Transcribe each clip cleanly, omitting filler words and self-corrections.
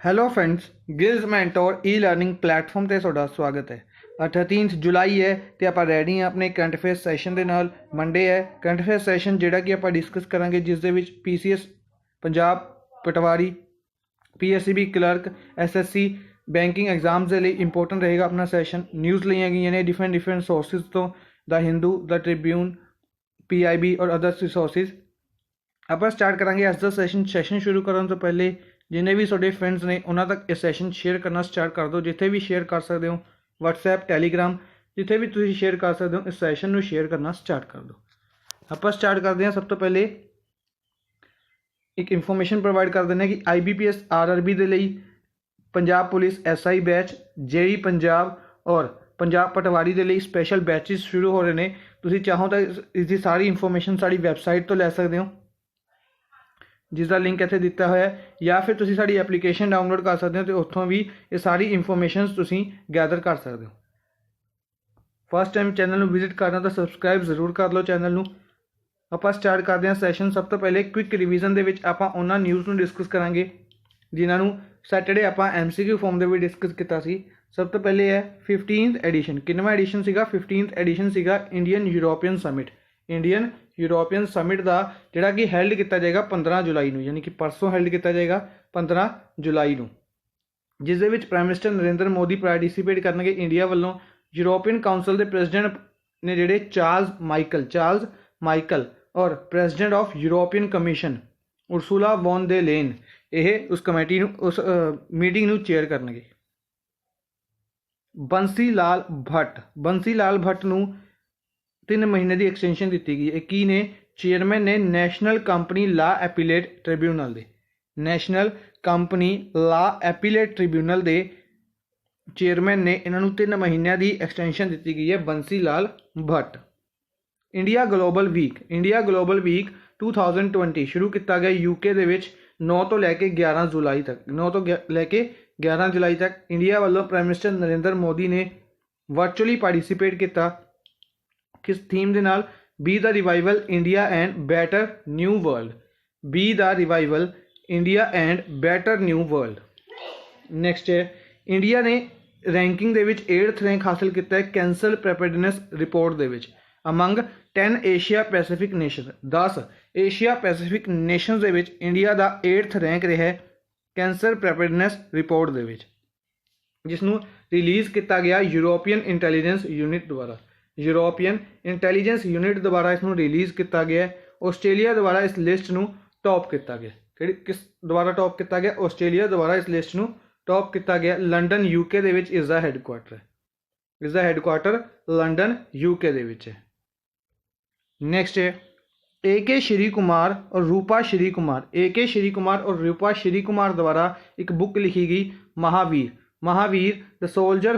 Hello friends, ਗਿਲਜ਼ mentor ਈ learning platform ਤੇ ਤੁਹਾਡਾ ਸਵਾਗਤ ਹੈ। 13 ਜੁਲਾਈ ਹੈ ਤੇ ਆਪਾਂ ਰੈਡੀ ਹਾਂ ਆਪਣੇ ਕਰੰਟ ਅਫੇਅਰਸ ਸੈਸ਼ਨ ਦੇ ਨਾਲ। ਮੰਡੇ ਹੈ ਕਰੰਟ ਅਫੇਅਰਸ ਸੈਸ਼ਨ ਜਿਹੜਾ ਕਿ ਆਪਾਂ ਡਿਸਕਸ ਕਰਾਂਗੇ, ਜਿਸ ਦੇ ਵਿੱਚ PCS Punjab Patwari, PSCB clerk, SSC banking exams ਦੇ ਲਈ ਇੰਪੋਰਟੈਂਟ ਰਹੇਗਾ ਆਪਣਾ ਸੈਸ਼ਨ। ਨਿਊਜ਼ ਲਈਆਂ ਗਈਆਂ ਨੇ ਡਿਫਰੈਂਟ ਸੋਰਸਿਸ ਤੋਂ, ਦਾ ਹਿੰਦੂ, ਦਾ ਟ੍ਰਿਬਿਊਨ, ਪੀਆਈਬੀ ਔਰ ਅਦਰ ਰਿਸੋਰਸਿਸ। ਆਪਾਂ ਸਟਾਰਟ ਕਰਾਂਗੇ ਅੱਜ ਦਾ ਸੈਸ਼ਨ ਸ਼ੁਰੂ ਕਰਨ ਤੋਂ ਪਹਿਲੇ ਜਿੰਨੇ ਵੀ ਤੁਹਾਡੇ ਫਰੈਂਡਸ ਨੇ ਉਹਨਾਂ ਤੱਕ ਇਹ ਸੈਸ਼ਨ ਸ਼ੇਅਰ ਕਰਨਾ ਸਟਾਰਟ ਕਰ ਦਿਓ। ਜਿੱਥੇ ਵੀ ਸ਼ੇਅਰ ਕਰ ਸਕਦੇ ਹੋ, ਵਟਸਐਪ, ਟੈਲੀਗ੍ਰਾਮ, ਜਿੱਥੇ ਵੀ ਤੁਸੀਂ ਸ਼ੇਅਰ ਕਰ ਸਕਦੇ ਹੋ, ਇਸ ਸੈਸ਼ਨ ਨੂੰ ਸ਼ੇਅਰ ਕਰਨਾ ਸਟਾਰਟ ਕਰ ਦਿਓ। ਆਪਾਂ ਸਟਾਰਟ ਕਰਦੇ ਹਾਂ। ਸਭ ਤੋਂ ਪਹਿਲੇ ਇੱਕ ਇਨਫੋਰਮੇਸ਼ਨ ਪ੍ਰੋਵਾਈਡ ਕਰ ਦਿੰਦੇ ਹਾਂ ਕਿ IBPS RRB ਦੇ ਲਈ Punjab police SI batch, JEE Punjab ਔਰ ਪੰਜਾਬ ਪਟਵਾਰੀ ਦੇ ਲਈ ਸਪੈਸ਼ਲ ਬੈਚਿਸ ਸ਼ੁਰੂ ਹੋ ਰਹੇ ਨੇ। ਤੁਸੀਂ ਚਾਹੋ ਤਾਂ ਇਸ ਦੀ ਸਾਰੀ ਇਨਫੋਰਮੇਸ਼ਨ ਸਾਡੀ ਵੈਬਸਾਈਟ ਤੋਂ ਲੈ ਸਕਦੇ ਹੋ, ਜਿਸ ਦਾ ਲਿੰਕ ਇੱਥੇ ਦਿੱਤਾ ਹੋਇਆ ਹੈ, ਜਾਂ ਫਿਰ ਤੁਸੀਂ ਸਾਡੀ ਐਪਲੀਕੇਸ਼ਨ ਡਾਊਨਲੋਡ ਕਰ ਸਕਦੇ ਹੋ ਅਤੇ ਉੱਥੋਂ ਵੀ ਇਹ ਸਾਰੀ ਇਨਫੋਰਮੇਸ਼ਨ ਤੁਸੀਂ ਗੈਦਰ ਕਰ ਸਕਦੇ ਹੋ। ਫਸਟ ਟਾਈਮ ਚੈਨਲ ਨੂੰ ਵਿਜ਼ਿਟ ਕਰਨਾ ਤਾਂ ਸਬਸਕ੍ਰਾਈਬ ਜ਼ਰੂਰ ਕਰ ਲਓ ਚੈਨਲ ਨੂੰ। ਆਪਾਂ ਸਟਾਰਟ ਕਰਦੇ ਹਾਂ ਸੈਸ਼ਨ। ਸਭ ਤੋਂ ਪਹਿਲੇ ਕੁਇਕ ਰਿਵੀਜ਼ਨ ਦੇ ਵਿੱਚ ਆਪਾਂ ਉਹਨਾਂ ਨਿਊਜ਼ ਨੂੰ ਡਿਸਕਸ ਕਰਾਂਗੇ ਜਿਨ੍ਹਾਂ ਨੂੰ ਸੈਟਰਡੇ ਆਪਾਂ MCQ ਫਾਰਮ ਦੇ ਵਿੱਚ ਡਿਸਕਸ ਕੀਤਾ ਸੀ। ਸਭ ਤੋਂ ਪਹਿਲੇ ਹੈ 15th ਐਡੀਸ਼ਨ। ਕਿੰਨਵਾਂ ਐਡੀਸ਼ਨ ਸੀਗਾ? 15th ਐਡੀਸ਼ਨ ਸੀਗਾ Indian European summit. Indian European summit ਦਾ ਜਿਹੜਾ ਕਿ ਹੈਲਡ ਕੀਤਾ ਜਾਏਗਾ 15 ਜੁਲਾਈ ਨੂੰ, ਯਾਨੀ ਕਿ ਪਰਸੋਂ ਹੈਲਡ ਕੀਤਾ ਜਾਏਗਾ 15 ਜੁਲਾਈ ਨੂੰ, ਜਿਸ ਦੇ ਵਿੱਚ prime minister Narendra Modi participate ਕਰਨਗੇ ਇੰਡੀਆ ਵੱਲੋਂ। ਯੂਰੋਪੀਅਨ ਕਾਊਂਸਲ ਦੇ ਪ੍ਰੈਜ਼ੀਡੈਂਟ ਨੇ ਜਿਹੜੇ ਚਾਰਲਸ ਮਾਈਕਲ ਔਰ president of European commission Ursula von der Leyen ਇਹ ਉਸ ਮੀਟਿੰਗ ਨੂੰ ਚੇਅਰ ਕਰਨਗੇ। ਬੰਸੀ ਲਾਲ ਭੱਟ ਨੂੰ 3 ਮਹੀਨੇ ਦੀ ਐਕਸਟੈਂਸ਼ਨ ਦਿੱਤੀ ਗਈ ਹੈ। ਕੀ ਨੇ? ਚੇਅਰਮੈਨ ਨੇ ਨੈਸ਼ਨਲ ਕੰਪਨੀ ਲਾ ਐਪੀਲੇਟ ਟ੍ਰਿਬਿਊਨਲ ਦੇ। ਨੈਸ਼ਨਲ ਕੰਪਨੀ ਲਾ ਐਪੀਲੇਟ ਟ੍ਰਿਬਿਊਨਲ ਦੇ ਚੇਅਰਮੈਨ ਨੇ ਇਹਨਾਂ ਨੂੰ 3 ਮਹੀਨਿਆਂ ਦੀ ਐਕਸਟੈਂਸ਼ਨ ਦਿੱਤੀ ਗਈ ਹੈ, ਬੰਸੀ ਲਾਲ ਭੱਟ। ਇੰਡੀਆ ਗਲੋਬਲ ਵੀਕ 2020 ਸ਼ੁਰੂ ਕੀਤਾ ਗਿਆ UK ਦੇ ਵਿੱਚ 9 ਤੋਂ ਲੈ ਕੇ 11 ਜੁਲਾਈ ਤੱਕ ਇੰਡੀਆ ਵੱਲੋਂ ਪ੍ਰਾਈਮ ਮਿਨਿਸਟਰ ਨਰਿੰਦਰ ਮੋਦੀ ਨੇ ਵਰਚੁਅਲੀ ਪਾਰਟੀਸਿਪੇਟ ਕੀਤਾ। ਕਿਸ ਥੀਮ ਦੇ ਨਾਲ? B the revival India and better new world. Next ਹੈ ਇੰਡੀਆ ਨੇ ਰੈਂਕਿੰਗ ਦੇ ਵਿੱਚ 8th ਰੈਂਕ ਹਾਸਿਲ ਕੀਤਾ ਹੈ ਕੈਂਸਰ ਪ੍ਰੈਪੇਅਰਡਨੈਸ ਰਿਪੋਰਟ ਦੇ ਵਿੱਚ। Among 10 Asia Pacific nation, 10 Asia Pacific nations ਦੇ ਵਿੱਚ ਇੰਡੀਆ ਦਾ 8th ਰੈਂਕ ਰਿਹਾ ਹੈ ਕੈਂਸਰ ਪ੍ਰੈਪੇਅਰਡਨੈਸ ਰਿਪੋਰਟ ਦੇ ਵਿੱਚ, ਜਿਸ ਨੂੰ ਰਿਲੀਜ਼ ਕੀਤਾ ਗਿਆ ਯੂਰੋਪੀਅਨ ਇੰਟੈਲੀਜੈਂਸ ਯੂਨਿਟ ਦੁਆਰਾ ਇਸ ਨੂੰ ਰਿਲੀਜ਼ ਕੀਤਾ ਗਿਆ। ਆਸਟ੍ਰੇਲੀਆ ਦੁਆਰਾ ਇਸ ਲਿਸਟ ਨੂੰ ਟੌਪ ਕੀਤਾ ਗਿਆ। ਕਿਸ ਦੁਆਰਾ ਟੌਪ ਕੀਤਾ ਗਿਆ? ਆਸਟ੍ਰੇਲੀਆ ਦੁਆਰਾ ਇਸ ਲਿਸਟ ਨੂੰ ਟੌਪ ਕੀਤਾ ਗਿਆ। ਲੰਡਨ UK ਦੇ ਵਿੱਚ ਇਸ ਦਾ ਹੈੱਡਕੁਆਟਰ ਲੰਡਨ UK ਦੇ ਵਿੱਚ ਹੈ। ਨੈਕਸਟ ਹੈ AK ਸ਼੍ਰੀ ਕੁਮਾਰ ਔਰ ਰੂਪਾ ਸ਼੍ਰੀ ਕੁਮਾਰ ਦੁਆਰਾ ਇੱਕ ਬੁੱਕ ਲਿਖੀ ਗਈ, ਮਹਾਵੀਰ ਦ ਸੋਲਜਰ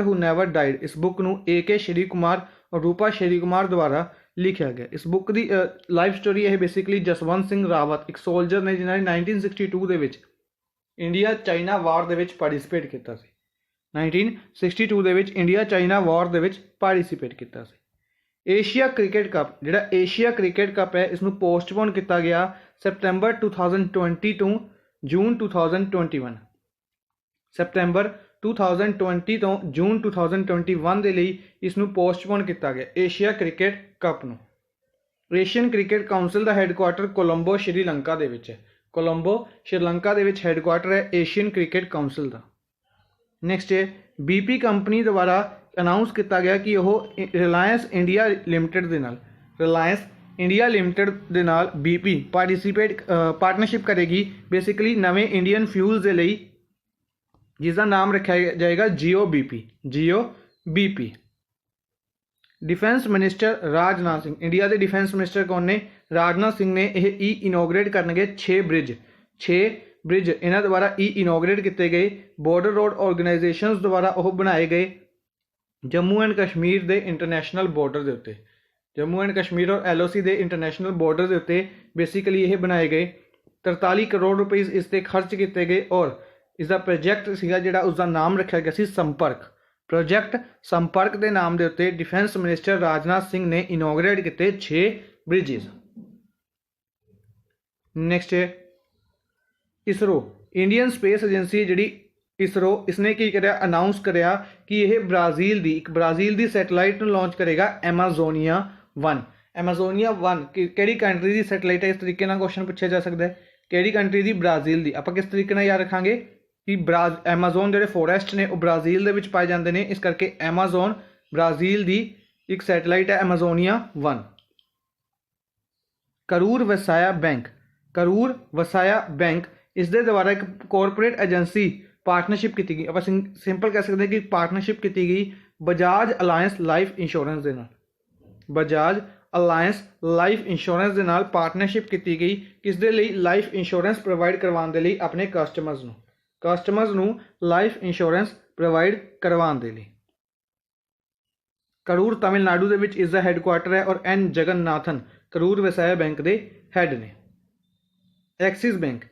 ਹੂ ਨੈਵਰ ਡਾਈਡ। ਇਸ ਬੁੱਕ ਨੂੰ AK ਸ਼੍ਰੀ ਕੁਮਾਰ ਔਰ ਰੂਪਾ ਸ਼੍ਰੀ ਕੁਮਾਰ ਦੁਆਰਾ ਲਿਖਿਆ ਗਿਆ। ਇਸ ਬੁੱਕ ਦੀ ਲਾਈਫ ਸਟੋਰੀ ਇਹ ਬੇਸਿਕਲੀ ਜਸਵੰਤ ਸਿੰਘ ਰਾਵਤ ਇੱਕ ਸੋਲਜਰ ਨੇ ਜਿਨ੍ਹਾਂ ਨੇ 1962 ਦੇ ਵਿੱਚ ਇੰਡੀਆ ਚਾਈਨਾ ਵਾਰ ਦੇ ਵਿੱਚ ਪਾਰਟੀਸਿਪੇਟ ਕੀਤਾ ਸੀ। 1962 ਦੇ ਵਿੱਚ ਇੰਡੀਆ ਚਾਈਨਾ ਵਾਰ ਦੇ ਵਿੱਚ ਪਾਰਟੀਸਿਪੇਟ ਕੀਤਾ ਸੀ। ਏਸ਼ੀਆ ਕ੍ਰਿਕਟ ਕੱਪ ਹੈ, ਇਸ ਨੂੰ ਪੋਸਟਪੋਨ ਕੀਤਾ ਗਿਆ ਸੈਪਟੈਂਬਰ 2020 ਤੋਂ ਜੂਨ 2021। ਸੈਪਟੈਂਬਰ 2020 ਤੋਂ ਜੂਨ 2021 ਦੇ ਲਈ ਇਸ ਨੂੰ ਪੋਸਟਪੋਨ ਕੀਤਾ ਗਿਆ ਏਸ਼ੀਆ ਕ੍ਰਿਕਟ ਕੱਪ ਨੂੰ। ਏਸ਼ੀਅਨ ਕ੍ਰਿਕਟ ਕਾਊਂਸਲ ਦਾ ਹੈੱਡਕੁਆਟਰ ਕੋਲੰਬੋ ਸ਼੍ਰੀਲੰਕਾ ਦੇ ਵਿੱਚ ਹੈੱਡਕੁਆਟਰ ਹੈ ਏਸ਼ੀਅਨ ਕ੍ਰਿਕਟ ਕਾਊਂਸਲ ਦਾ। ਨੈਕਸਟ ਹੈ BP ਕੰਪਨੀ ਦੁਆਰਾ ਅਨਾਊਂਸ ਕੀਤਾ ਗਿਆ ਕਿ ਉਹ ਰਿਲਾਇੰਸ ਇੰਡੀਆ ਲਿਮਟਿਡ ਦੇ ਨਾਲ BP ਪਾਰਟਨਰਸ਼ਿਪ ਕਰੇਗੀ ਬੇਸਿਕਲੀ ਨਵੇਂ ਇੰਡੀਅਨ ਫਿਊਲਸ ਦੇ ਲਈ, ਜਿਸ ਦਾ ਨਾਮ ਰੱਖਿਆ ਜਾਏਗਾ JIO BP। Defence minister Rajnath Singh, India ਦੇ ਡਿਫੈਂਸ ਮਿਨਿਸਟਰ ਕੌਣ ਨੇ? ਰਾਜਨਾਥ ਸਿੰਘ ਨੇ ਇਹ ਇਨੋਗਰੇਟ ਕਰਨਗੇ 6 ਬ੍ਰਿਜ ਇਹਨਾਂ ਦੁਆਰਾ ਇਨੋਗਰੇਟ ਕੀਤੇ ਗਏ। ਬਾਰਡਰ ਰੋਡ ਆਰਗੇਨਾਈਜੇਸ਼ਨਸ ਦੁਆਰਾ ਉਹ ਬਣਾਏ ਗਏ ਜੰਮੂ ਐਂਡ ਕਸ਼ਮੀਰ ਦੇ ਇੰਟਰਨੈਸ਼ਨਲ ਬਾਰਡਰ ਦੇ ਉੱਤੇ, ਜੰਮੂ ਐਂਡ ਕਸ਼ਮੀਰ ਔਰ LOC ਦੇ ਇੰਟਰਨੈਸ਼ਨਲ ਬਾਰਡਰ ਦੇ ਉੱਤੇ ਬੇਸਿਕਲੀ ਇਹ ਬਣਾਏ ਗਏ। 43 ਕਰੋੜ ਰੁਪਏ ਇਸ 'ਤੇ ਖਰਚ ਕੀਤੇ ਗਏ ਔਰ ਇਸ ਦਾ ਪ੍ਰੋਜੈਕਟ ਸੀਗਾ ਜਿਹੜਾ ਉਸਦਾ ਨਾਮ ਰੱਖਿਆ ਗਿਆ ਸੀ ਸੰਪਰਕ ਦੇ ਨਾਮ ਦੇ ਉੱਤੇ ਡਿਫੈਂਸ ਮਿਨਿਸਟਰ ਰਾਜਨਾਥ ਸਿੰਘ ਨੇ ਇਨੋਗਰੇਟ ਕੀਤੇ 6 ਬ੍ਰਿਜਿਸ। ਨੈਕਸਟ ਹੈ इसरो इंडियन स्पेस एजेंसी जी इसरो इसने की कराया अनाउंस कराया कि यह ब्राज़ील दी सैटेलाइट लॉन्च करेगा एमाजोनिया 1। एमाजोनिया 1 किहड़ी कंट्री की सैटेलाइट है? इस तरीके नाल क्वेश्चन पूछा जा सकता है। किहड़ी कंट्री की? ब्राज़ील की। आपां किस तरीके नाल याद रखांगे कि एमाजोन जिहड़े फॉरेस्ट ने वो ब्राज़ील दे विच पाए जांदे ने, इस करके एमाजोन ब्राज़ील की एक सैटेलाइट है एमाजोनिया 1। करूर वसाया बैंक इस दे द्वारा एक कॉरपोरेट एजेंसी पार्टनरशिप की गई। आप सिंपल कह सकते हैं कि पार्टनरशिप की गई बजाज अलायंस लाइफ इंश्योरेंस के नाल। बजाज अलायंस लाइफ इंश्योरेंस के नाल पार्टनरशिप की गई किस दे लई? लाइफ इंश्योरेंस प्रोवाइड करवाने लई अपने कस्टमर्स नूं लाइफ इंश्योरेंस प्रोवाइड करवाने दे लई। करूर तमिलनाडु दे विच इसका हैडकुआटर है और एन जगन्नाथन करूर वसाया बैंक के हैड ने। एक्सिस बैंक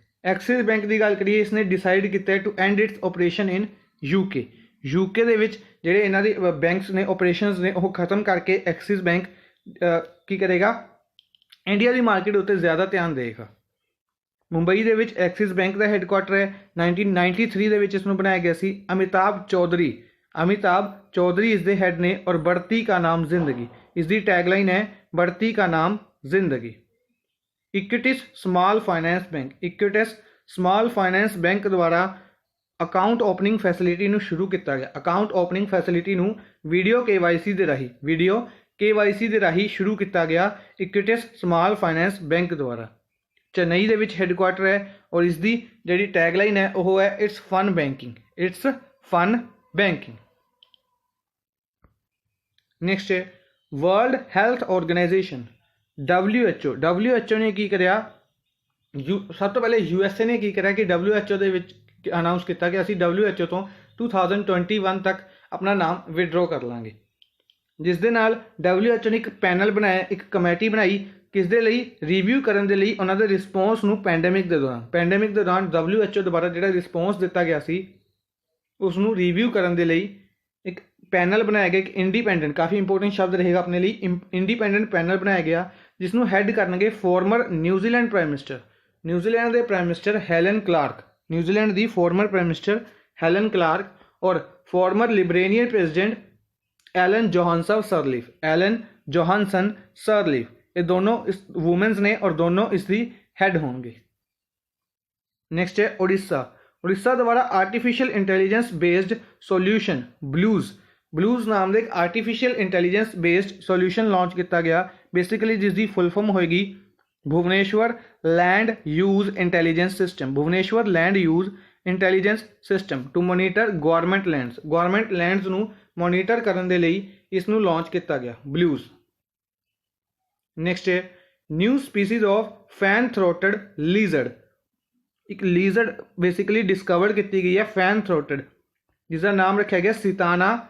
की गल करिए, इसने डिसाइड किया to end its operation in UK दे विच जिहड़े इन्हां दे बैंक्स ने ऑपरेशंस ने वो खत्म करके एक्सिस बैंक की करेगा? इंडिया की मार्केट उत्ते ज़्यादा ध्यान देगा। मुंबई दे विच एक्सिस बैंक का हैडकुआटर है। 1993 दे विच इसनूं बनाया गया सी। अमिताभ चौधरी इसके हैड ने और बढ़ती का नाम जिंदगी। इसकी टैगलाइन है बढ़ती का नाम जिंदगी। इक्विटिस स्मॉल फाइनेंस बैंक द्वारा अकाउंट ओपनिंग फैसिलिटी नूं शुरू किया गया। अकाउंट ओपनिंग फैसिलिटी नूं वीडियो केवाईसी दे राही शुरू किया गया इक्विटिस स्मॉल फाइनेंस बैंक द्वारा। चेन्नई दे विच हैडकुआटर है और इसकी जिहड़ी टैगलाइन है वह है इट्स फन बैंकिंग। नैक्सट है वर्ल्ड हेल्थ ऑर्गेनाइजेशन WHO ने की करिया? सब तो पहले USA ने की करिया कि WHO दे विच अनाउंस किया कि असीं WHO तो 2021 तक अपना नाम विड्रॉ कर लांगे, जिस दे नाल WHO ने एक पैनल बनाया, एक कमेटी बनाई किस दे लई? रिव्यू करन दे लई उन्हां दे रिस्पोंस नूं पैंडेमिक दे दौरान WHO द्वारा जिहड़ा रिस्पोंस दिता गया सी उसनूं रिव्यू करन दे लई एक पैनल बनाया गया। एक इंडिपेंडेंट, काफ़ी इंपोर्टेंट शब्द रहेगा अपने लिए, इंडिपेंडेंट पैनल बनाया गया जिसनों हैड करनगे former New Zealand prime minister Helen Clark, New Zealand की former prime minister Helen Clark और former Liberian president Ellen Johnson Sirleaf. ये दोनों इस वूमेंस ने और दोनों इसकी हैड होंगे। नेक्स्ट है उड़ीसा द्वारा artificial intelligence based solution BLUIS नाम के एक artificial intelligence based solution launch किया गया। बेसिकली जिसकी फुल फॉर्म होएगी Bhubaneswar land use intelligence system to monitor government lands नूं मॉनीटर करन दे लई इसनूं लॉन्च किया गया ब्लूज। नेक्स्ट है new species of fan throated lizard. एक लीजर्ड बेसिकली डिस्कवर की गई है फैन थ्रोटेड, जिसका नाम रखा गया सिताना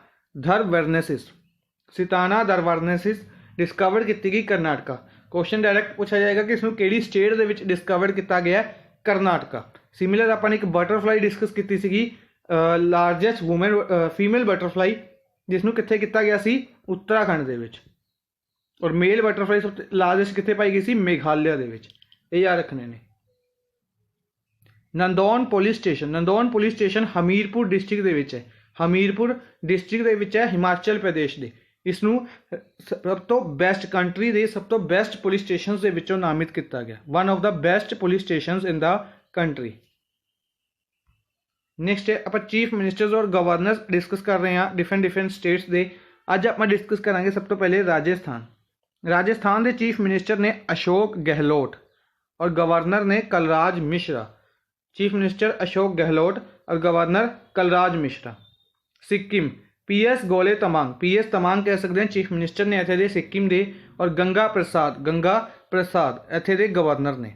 धरवर्नेसिस डिस्कवर की गई कर्नाटका। क्वेश्चन डायरैक्ट पूछा जाएगा कि इसमें केड़ी स्टेट दे विच डिस्कवर किया गया? कर्नाटका। सिमिलर अपन एक बटरफ्लाई डिस्कस की सी लार्जेस्ट फीमेल बटरफ्लाई जिसनों कित्थे किया गया सी? उत्तराखंड दे विच। और मेल बटरफ्लाई सब लार्जेस्ट कित्थे पाई गई सी? मेघालय दे विच। ये याद रखने ने। नंदौन पुलिस स्टेशन हमीरपुर डिस्ट्रिक्ट दे विच है। हिमाचल प्रदेश दे। इसनूं सब तो बेस्ट कंट्री दे सब तो बेस्ट पुलिस स्टेशन के विचों नामित किया गया। One of the best police station in the country. Next है आप चीफ मिनिस्टर्स और गवर्नर्स डिस्कस कर रहे हैं डिफरेंट स्टेट्स के। अज आप डिस्कस करांगे सब तो पहले राजस्थान के चीफ मिनिस्टर ने अशोक गहलोत और गवर्नर ने कलराज मिश्रा। चीफ मिनिस्टर अशोक गहलोत और गवर्नर कलराज मिश्रा। सिक्किम PS तमांग कह सकते हैं चीफ मिनिस्टर ने इत्थे दे सिक्किम दे और गंगा प्रसाद इत्थे दे गवर्नर ने।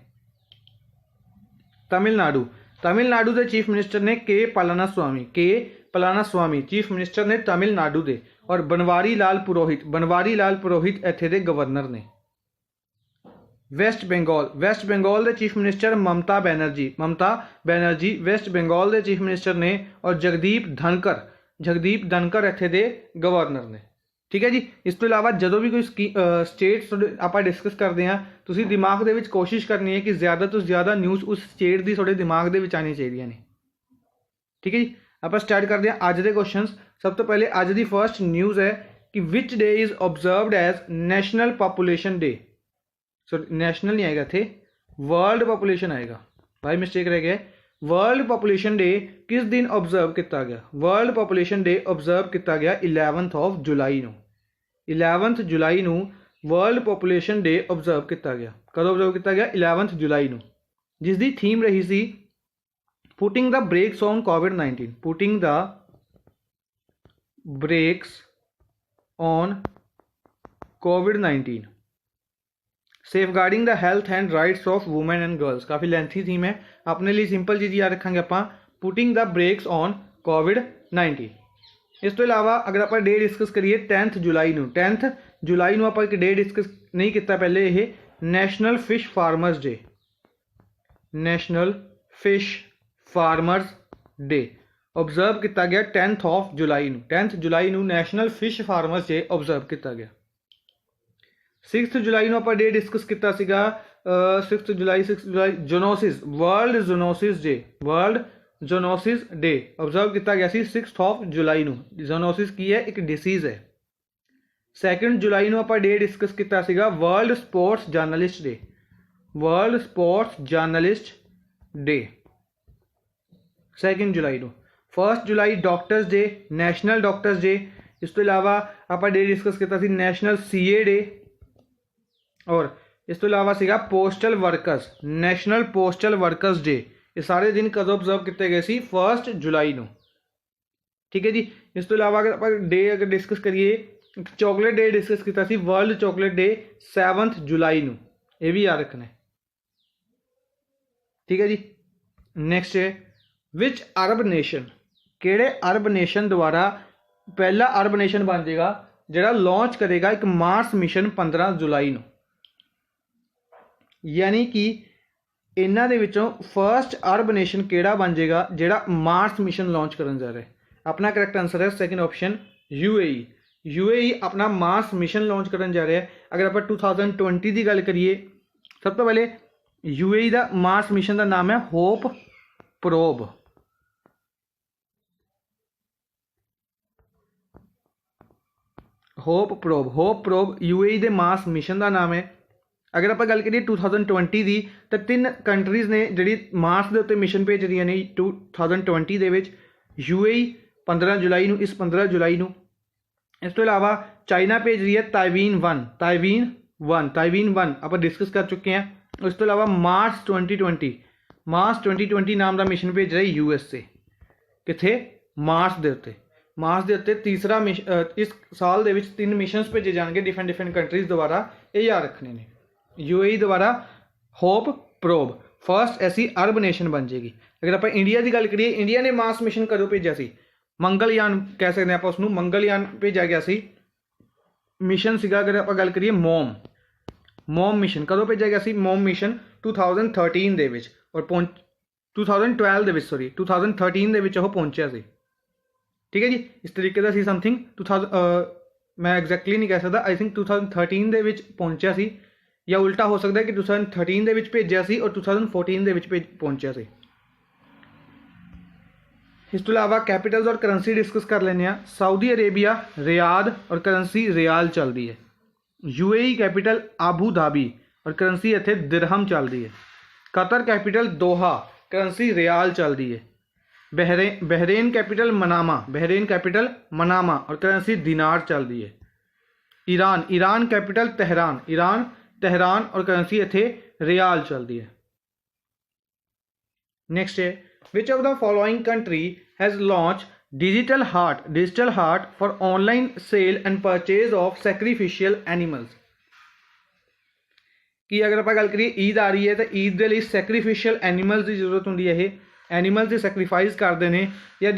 तमिलनाडु के चीफ मिनिस्टर ने के पलानास्वामी चीफ मिनिस्टर ने तमिलनाडु दे और बनवारी लाल पुरोहित इत्थे दे गवर्नर ने। वेस्ट बंगाल के chief minister Mamata Banerjee waste Bengal के चीफ मिनिस्टर ने और जगदीप धनकर इत्थे दे गवर्नर ने। ठीक है जी। इस तो इलावा जो भी कोई स्टेट आप डिस्कस करते हैं तो दिमाग के कोशिश करनी है कि ज़्यादा तो ज़्यादा न्यूज़ उस स्टेट की थोड़े दिमाग के आनी चाहिए ने। ठीक है जी। आप स्टार्ट करते हैं अज के क्वेश्चन। सब तो पहले अज की फर्स्ट न्यूज़ है कि which day is observed as national population day. Sorry national नहीं आएगा, इत्थे वर्ल्ड पॉपुलेशन आएगा, भाई मिस्टेक रह गया। वर्ल्ड पॉपुलेशन डे किस दिन ऑब्जर्व किया गया? वर्ल्ड पॉपुलेशन डे ऑब्जर्व किया गया 11 जुलाई को। 11 जुलाई को वर्ल्ड पॉपुलेशन डे ऑब्जर्व किया गया। कदों ऑब्जर्व किया गया? 11 जुलाई को, जिसकी थीम रही सी पुटिंग द ब्रेक्स ऑन कोविड-19। पुटिंग द ब्रेक्स ऑन कोविड-19, safeguarding the health and rights of women and girls. काफ़ी लेंथी थीम है, अपने लिए सिंपल चीज़ याद रखेंगे आप, पुटिंग द ब्रेक्स ऑन कोविड-19। इस तो इलावा अगर आप डे डिस्कस करिए 10 जुलाई को, 10 जुलाई को आप एक डे डिस्कस नहीं किया पहले, ये national fish farmers day. National fish farmers day observe किया गया 10 जुलाई को। 10 जुलाई को national fish farmers day observe किया गया। 6 जुलाई को आप डे डिस्कस किया 6 जुलाई zoonosis, world zoonosis day. World zoonosis day observe किया गया 6 जुलाई को। जोनोसिस की है, एक डिसीज़ है। 2 जुलाई को आप डे डिस्कस किया world sports journalist day. World sports journalist day 2 जुलाई को। 1 जुलाई doctors day, national doctors day. इस तो इलावा आप डे डिस्कस किया नैशनल CA डे, और इस तो इलावा सीगा postal workers, national postal workers day. ये सारे दिन कदों ऑब्जर्व किए गए सी? 1 जुलाई को। ठीक है जी। इस तो इलावा अगर डे अगर डिस्कस करिए, चॉकलेट डे डिस्कस किया वर्ल्ड चॉकलेट डे 7 जुलाई को, यह भी याद रखना है। ठीक है जी। नैक्सट है विच अरब नेशन, केड़े अरब नेशन द्वारा पहला अरब नेशन बन जाएगा जोड़ा लॉन्च करेगा एक मार्स मिशन 15 जुलाई को। यानी कि इन्हां दे विचों फर्स्ट अरब नेशन केड़ा बन जाएगा जोड़ा मार्स मिशन लॉन्च करन जा रहा है? अपना करेक्ट आंसर है सेकंड ऑप्शन UAE। UAE अपना मार्स मिशन लॉन्च करन जा रहा है। अगर आप 2020 की गल करिए, सब तो पहले UAE का मार्स मिशन का नाम है hope probe. Hope probe UAE के मार्स मिशन का नाम है। अगर आप गल करिए 2020 की, तो 3 कंट्रीज़ ने जी मार्स के उत्ते मिशन भेज दिया ने 2020 के। UAE 15 जुलाई को, इस 15 जुलाई को। इस तो इलावा चाइना भेज रही है ताइवीन 1 आप डिस्कस कर चुके हैं। इस तो इलावा मार्च 2020 नाम का मिशन भेज रहा है USA। किथे? मार्स के उत्ते। मार्स के उत्ते तीसरा इस साल के 3 मिशनस भेजे जाएंगे डिफरेंट कंट्रीज़ द्वारा, ये याद रखने ने। UAE द्वारा होप प्रोब फर्स्ट ऐसी अरब नेशन बन जाएगी। अगर आप इंडिया की गल करिए, इंडिया ने मार्स मिशन कदों भेजा सी? मंगलयान कह सकते हैं आप उसनूं, मंगलयान भेजा गया सी। मिशन सीगा अगर आप गल करिए मोम मिशन कदों भेजा गया सी? मोम मिशन 2013 दे विच, और 2012 दे विच, सॉरी 2013 दे विच पहुंचा सी। ठीक है जी। इस तरीके का सी समथिंग 2000 मैं एग्जैक्टली नहीं कह सकता, आई थिंक 2013 दे विच पहुंचा सी, या उल्टा हो सकता है कि 2013 दे विच भेजा सी और 2014 दे विच पहुंचा सी। इस तो इलावा कैपिटल्स और करंसी डिस्कस कर लेने। सऊदी अरेबिया रियाद और करंसी रियाल चलती है। UAE कैपिटल आबू धाबी और करंसी इत्थे दिरहम चलती है। Qatar capital Doha, currency riyal चलती है। बहरेन कैपिटल मनामा और करंसी दिनार चलती है। ईरान कैपिटल तेहरान और करंसी इत्थे रियाल चलती है। नेक्स्ट है which of the following country has launch digital Haat for online sale and purchase of sacrificial animals. कि अगर आप गल करिए ईद आ रही है, तो ईद के लिए सैक्रीफिशियल एनिमल्स की जरूरत होंगी है। एनिमल्स की सैक्रीफाइस करते हैं, या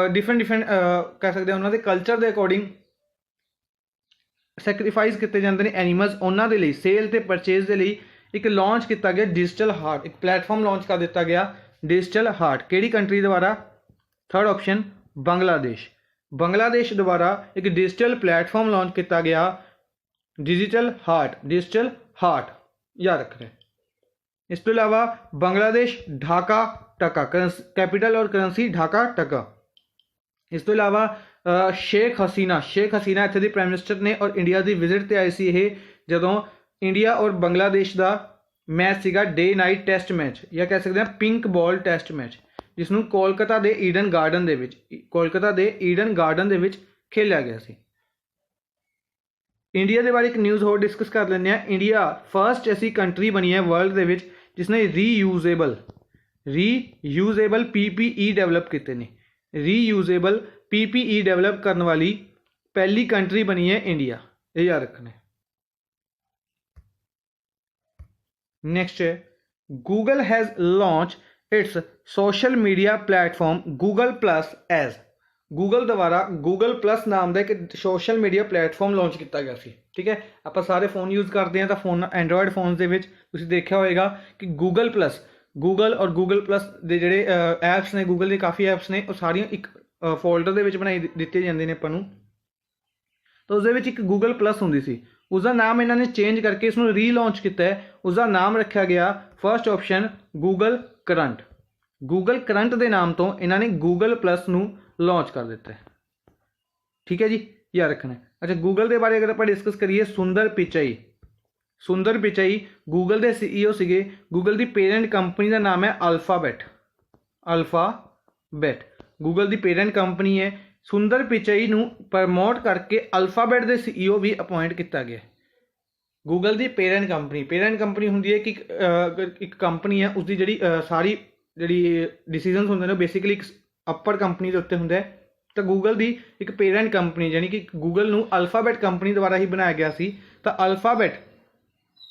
डिफरेंट कह सकते हैं उन्होंने कल्चर के अकॉर्डिंग सैक्रीफाइस किए जाते हैं एनिमल्स। उन्होंने लिए सेल तो परचेज के लिए एक लॉन्च किया गया डिजिटल हार्ट, एक प्लेटफॉर्म लॉन्च कर दिया गया डिजिटल हार्ट। केड़ी कंट्री द्वारा? Third option Bangladesh. ਬੰਗਲਾਦੇਸ਼ ਦੁਆਰਾ ਇੱਕ ਡਿਜੀਟਲ ਪਲੇਟਫਾਰਮ ਲਾਂਚ ਕੀਤਾ ਗਿਆ, डिजिटल हार्ट याद रखना है। इस तो इलावा बांग्लादेश ढाका टका कैपिटल और करंसी ढाका टका। इस तो इलावा शेख हसीना इत्थे दी प्राइम मिनिस्टर ने और इंडिया की विजिट ते आई सी ये जदों इंडिया और बांग्लादेश का मैच सीगा डे नाइट टेस्ट मैच या कह सकते हैं पिंक बॉल टेस्ट मैच, जिसनों कोलकाता के ईडन गार्डन दे विच खेलिया गया सी। इंडिया के बारे एक न्यूज़ होर डिस्कस कर लें। इंडिया फर्स्ट ऐसी कंट्री बनी है वर्ल्ड के जिसने रीयूजेबल PPE डेवलप किए ने। रीयूजेबल PPE डेवलप करने वाली पहली कंट्री बनी है इंडिया, ये याद रखना है। नेक्स्ट है Google has launch its social media platform Google plus as. Google द्वारा गूगल प्लस नाम का एक सोशल मीडिया प्लेटफॉर्म लॉन्च किया गया सी। ठीक है, आप सारे फोन यूज़ करते हैं तो फोन एंड्रॉयड फोन के देखा होगा कि गूगल और गूगल प्लस के जोड़े ऐप्स ने, गूगल के काफ़ी ऐप्स ने, सारिया एक फोल्डर के बनाई दिते जाते हैं अपन। तो उस एक गूगल प्लस होंगी सी, उसका नाम इन्होंने चेंज करके इसमें रीलॉन्च किया है। उसका नाम रखा गया फर्स्ट ऑप्शन गूगल करंट के नाम तो इन्होंने गूगल प्लस नू लॉन्च कर दिता है। ठीक है जी, याद रखना है। अच्छा, गूगल के बारे अगर आप डिस्कस करिए, सुंदर पिचाई गूगल के CEO सीगे। गूगल की पेरेंट कंपनी का नाम है अल्फाबेट गूगल की पेरेंट कंपनी है। सुंदर पिचाई नू प्रमोट करके अल्फाबेट के CEO भी अपॉइंट किया गया। गूगल की पेरेंट कंपनी होंगी है कि एक कंपनी है, उसकी जी सारी जी डिसीजन होंगे ने बेसिकली एक अपर कंपनी के उत्ते होंगे। तो गूगल की एक पेरेंट कंपनी यानी कि गूगल नू अल्फाबेट कंपनी द्वारा ही बनाया गया सी। तो अल्फाबेट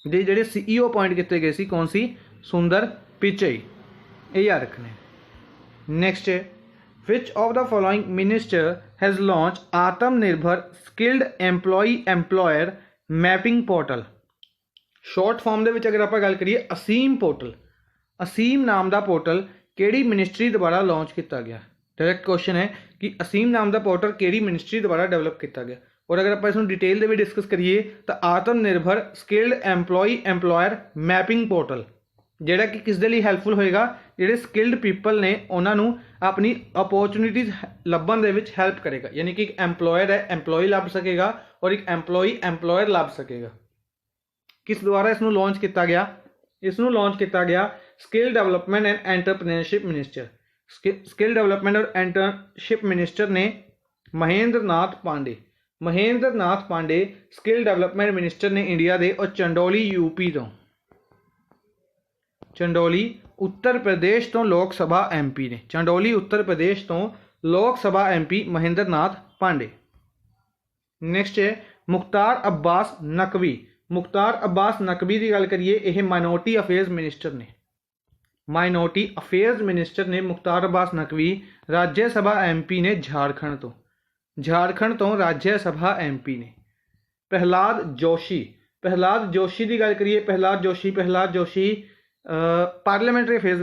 के जोड़े CEO अपॉइंट किए गए सी, कौन सी? सुंदर पिचाई, ये याद रखने। नेक्स्ट है which of the following minister has launch Aatmanirbhar skilled employer mapping portal. Short form के अगर आप गल करिए असीम नाम का पोर्टल केड़ी मिनिस्ट्री द्वारा लॉन्च किया गया। डायरैक्ट क्वेश्चन है कि असीम नाम का पोर्टल केड़ी मिनिस्ट्री द्वारा डेवलप किया गया। और अगर आप इसमें डिटेल में भी डिस्कस करिए तो आत्मनिर्भर स्किल्ड एम्पलॉयर मैपिंग पोर्टल जोड़ा कि किस दे लिए हैल्पफुल होएगा, जोड़े स्किल्ड पीपल ने उन्होंने अपनी अपॉर्चुनिटीज़ लभन दे विच हेल्प करेगा। यानी कि एक एम्पलॉयर है, एम्पलॉय लभ सकेगा और एक एम्पलॉयर लभ सकेगा। किस द्वारा इसनू लॉन्च किया गया? इसनू लॉन्च किया गया skill development and entrepreneurship minister. Skill development और एंटरप्रेन्योरशिप मिनिस्टर ने Mahendra Nath Pandey skill development minister ने इंडिया के। और चंडोली उत्तर प्रदेश तो लोक सभा MP ने। चंडोली उत्तर प्रदेश तो लोक सभा MP महेंद्र नाथ पांडे। नेक्स्ट है मुख्तार अब्बास नकवी की गल करिए, यह माइनॉरिटी अफेयर्स मिनिस्टर ने मुख्तार अब्बास नकवी। राज्य सभा MP ने झारखंड तो राज्य सभा MP ने। प्रहलाद जोशी की गल करिए, Prahlad Joshi parliamentary affairs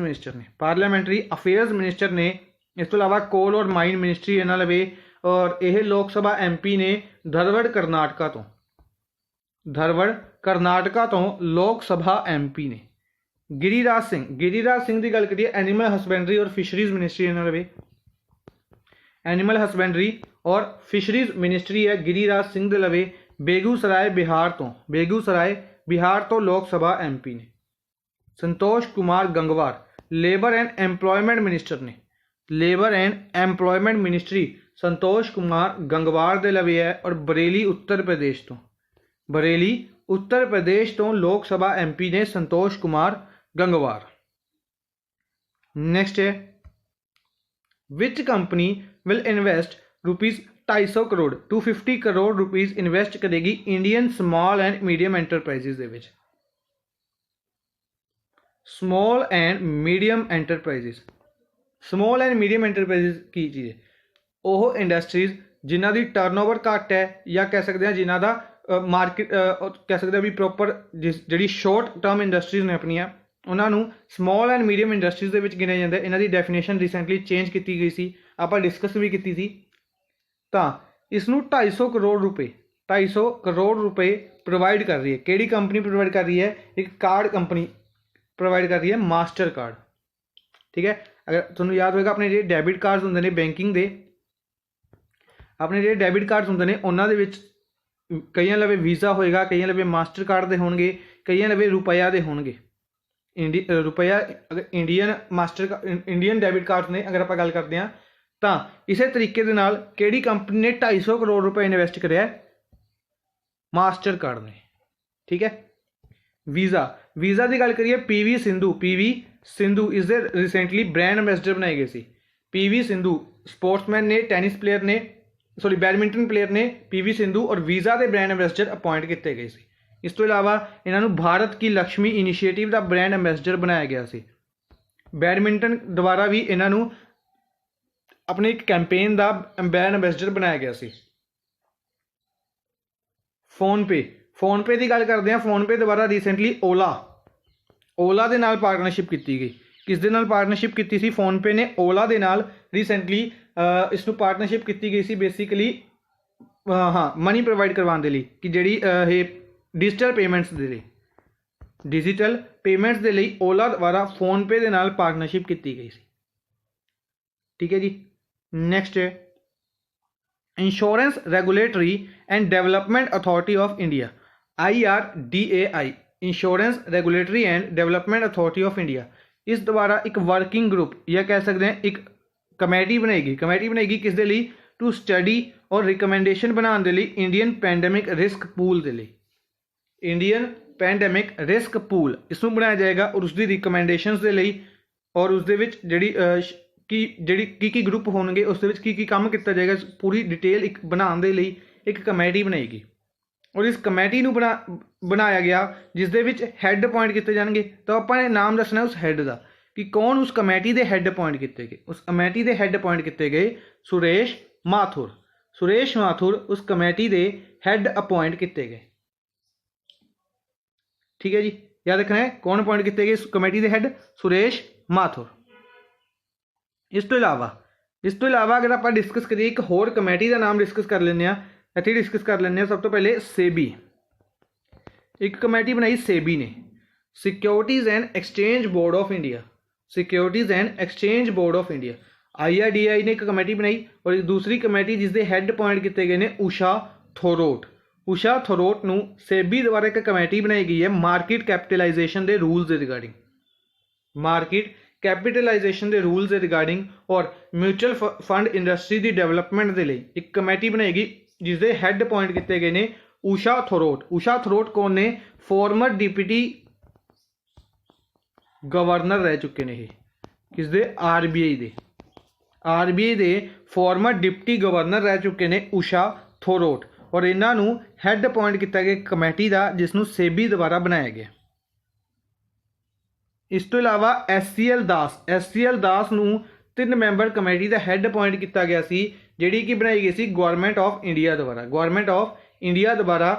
minister ने। इस तो इलावा कोल और माइन मिनिस्ट्री इन्हों लवे। और यह लोक सभा MP ने धरवड़ करनाटका तो लोक सभा MP ने। गिरिराज सिंह की गल करिए, एनिमल हसबेंड्री और फिशरीज मिनिस्ट्री इन्होंने लवे। एनिमल हसबेंड्री और फिशरीज मिनिस्ट्री है गिरिराज सिंह दे लवे। बेगूसराय बिहार तो लोक सभा MP ने। Santosh Kumar Gangwar labour and employment ministry Santosh Kumar Gangwar दे लवे है। और बरेली उत्तर प्रदेश तो लोक सभा MP ने संतोष कुमार गंगवार। नेक्स्ट है which company will invest ₹250 crore 250 crore rupees invest करेगी Indian small and medium enterprises दे which. Small and medium enterprises की चीज़ है? वो इंडस्ट्रीज जिन्हों की टर्नओवर घट है या कह सकते हैं जिन्हों का मार्केट कह सकते हैं भी प्रॉपर जी शॉर्ट टर्म इंडस्ट्रीज ने अपन उन्होंने स्मॉल एंड मीडियम इंडस्ट्रीज के गिनिया जाता है। इन्हों की डेफिनेशन रिसेंटली चेंज की गई सी, आप डिस्कस भी की सी। तो इसनू 250 करोड़ रुपए 250 करोड़ रुपए प्रोवाइड कर रही है। किहड़ी कंपनी प्रोवाइड कर रही है? एक कार्ड कंपनी प्रोवाइड कर रही है, मास्टर कार्ड। ठीक है, अगर तुहानूं याद होएगा अपने जो डेबिट कार्ड्स होंदे ने बैंकिंग दे, अपने जो डेबिट कार्ड्स होंदे ने उन्हां दे विच कईयां लवे वीज़ा होएगा, कईयां लवे मास्टर कार्ड दे होणगे, कईयां लवे रुपया दे होणगे। रुपया अगर इंडियन इंडियन डेबिट कार्ड्स ने अगर आप गल करते हैं तो इस तरीके दे नाल किहड़ी कंपनी ने 250 करोड़ रुपए इन्वेस्ट करिया? मास्टर कार्ड ने। ठीक है, वीज़ा की गल करिए, पीवी सिंधु इस दे रिसेंटली ब्रांड एंबेसडर बनाए गए सी। पीवी सिंधु स्पोर्ट्समैन ने, टेनिस प्लेयर ने, सॉरी बैडमिंटन प्लेयर ने पीवी सिंधु और वीज़ा के ब्रांड एंबेसडर अपॉइंट किए गए सी। इस तो इलावा इन्हों भारत की लक्ष्मी इनिशिएटिव का ब्रांड एंबेसडर बनाया गया सी। बैडमिंटन द्वारा भी इन्हों अपने एक कैंपेन का ब्रांड एंबेसडर बनाया गया सी। फोनपे की गल करते हैं। फोनपे द्वारा रिसेंटली ओला के नाल पार्टनरशिप की गई। किस दे नाल पार्टनरशिप की सी? फोनपे ने ओला के नाल रिसेंटली इसनू पार्टनरशिप की गई सी बेसिकली हाँ मनी प्रोवाइड करवाने लिए कि जी डिजिटल पेमेंट्स के लिए ओला द्वारा फोनपे के नाल पार्टनरशिप की गई सी। ठीक है जी, नैक्सट है insurance regulatory and development authority of India, IRDAI, insurance regulatory and development authority of India. इस द्वारा एक वर्किंग ग्रुप या कह सकते हैं एक कमेटी बनाएगी किस दे लिए? टू स्टडी और रिकमेंडेशन बनाने के लिए इंडियन पैंडेमिक रिस्क पूल के लिए। इंडियन पैंडेमिक रिस्क पूल इसनू बनाया जाएगा और उसकी रिकमेंडेशन के लिए और उस की ग्रुप होंगे, उस की काम किया जाएगा, पूरी डिटेल एक बनाने के लिए एक कमेटी बनाएगी। और इस कमेटी को बनाया गया जिस दे विच हैड अपॉइंट किए जाएंगे। तो अपने नाम दसना उस हैड का कि कौन उस कमेटी के हैड अपॉइंट किए गए। उस कमेटी के हैड अपॉइंट किए गए सुरेश माथुर उस कमेटी के हैड अपॉइंट किए गए। ठीक है जी, याद रखना है कौन अपॉइंट किए गए कमेटी के हैड? सुरेश माथुर। इस तो इलावा अगर आप डिस्कस करिए एक होर कमेटी का नाम डिस्कस कर लें, इतने डिस्कस कर लें। सब तो पहले सेबी, एक कमेटी बनाई सेबी ने, securities and exchange board of India. IRDAI ने एक कमेटी बनाई और एक दूसरी कमेटी जिसके हैड अपॉइंट किए गए हैं उषा थोरोट नू सेबी द्वारा एक कमेटी बनाई गई है मार्केट कैपिटलाइजेशन के रूल्स के रिगार्डिंग और म्यूचुअल फंड इंडस्ट्री की डेवलपमेंट के लिए एक कमेटी बनाएगी जिसके हैड अपॉइंट किए गए हैं उषा थोरोट कौन ने? फॉर्मर डिप्टी गवर्नर रह चुके हैं। किसदे? RBI के फॉर्मर डिप्टी गवर्नर रह चुके हैं उषा थोरोट और इन्हों हैड अपॉइंट किया गया कमेटी का जिसनों सेबी द्वारा बनाया गया। इस तो इलावा SCL दास नूं 3 मैंबर कमेटी का हैड अपॉइंट किया गया सी जिहड़ी कि बनाई गई सी गवर्नमेंट ऑफ इंडिया द्वारा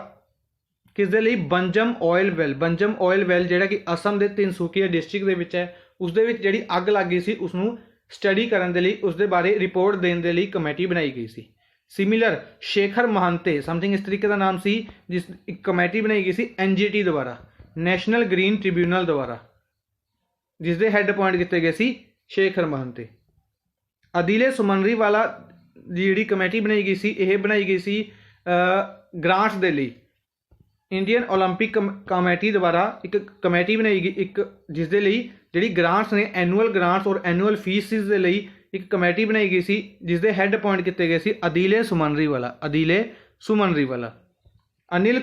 किस दे लई? बंजम ऑयल वेल जिहड़ा कि असम के तिनसुकिया डिस्ट्रिक्ट दे विच है, उस दे विच जिहड़ी अग लग गई सी उसनूं स्टडी करने के लिए उसके बारे रिपोर्ट देने के लिए कमेटी बनाई गई सी। सिमिलर शेखर महंते समथिंग इस तरीके का नाम सी जिस एक कमेटी बनाई गई सी NGT द्वारा, नेशनल ग्रीन ट्रिब्यूनल द्वारा, जिसके हैड अपॉइंट किए गए सी शेखर महंते। अदिले सुमनरी वाला जी कमेटी बनाई गई सी, यह बनाई गई सी ग्रांट्स के लिए। इंडियन ओलंपिक कमेटी द्वारा एक कमेटी बनाई गई एक जिसके लिए जी ग्रांट्स ने एनुअल ग्रांट्स और एनुअल फीसिस के लिए एक कमेटी बनाई गई सी जिसके हैड अपॉइंट किए गए सी अदिले सुमनरी वाला। अनिल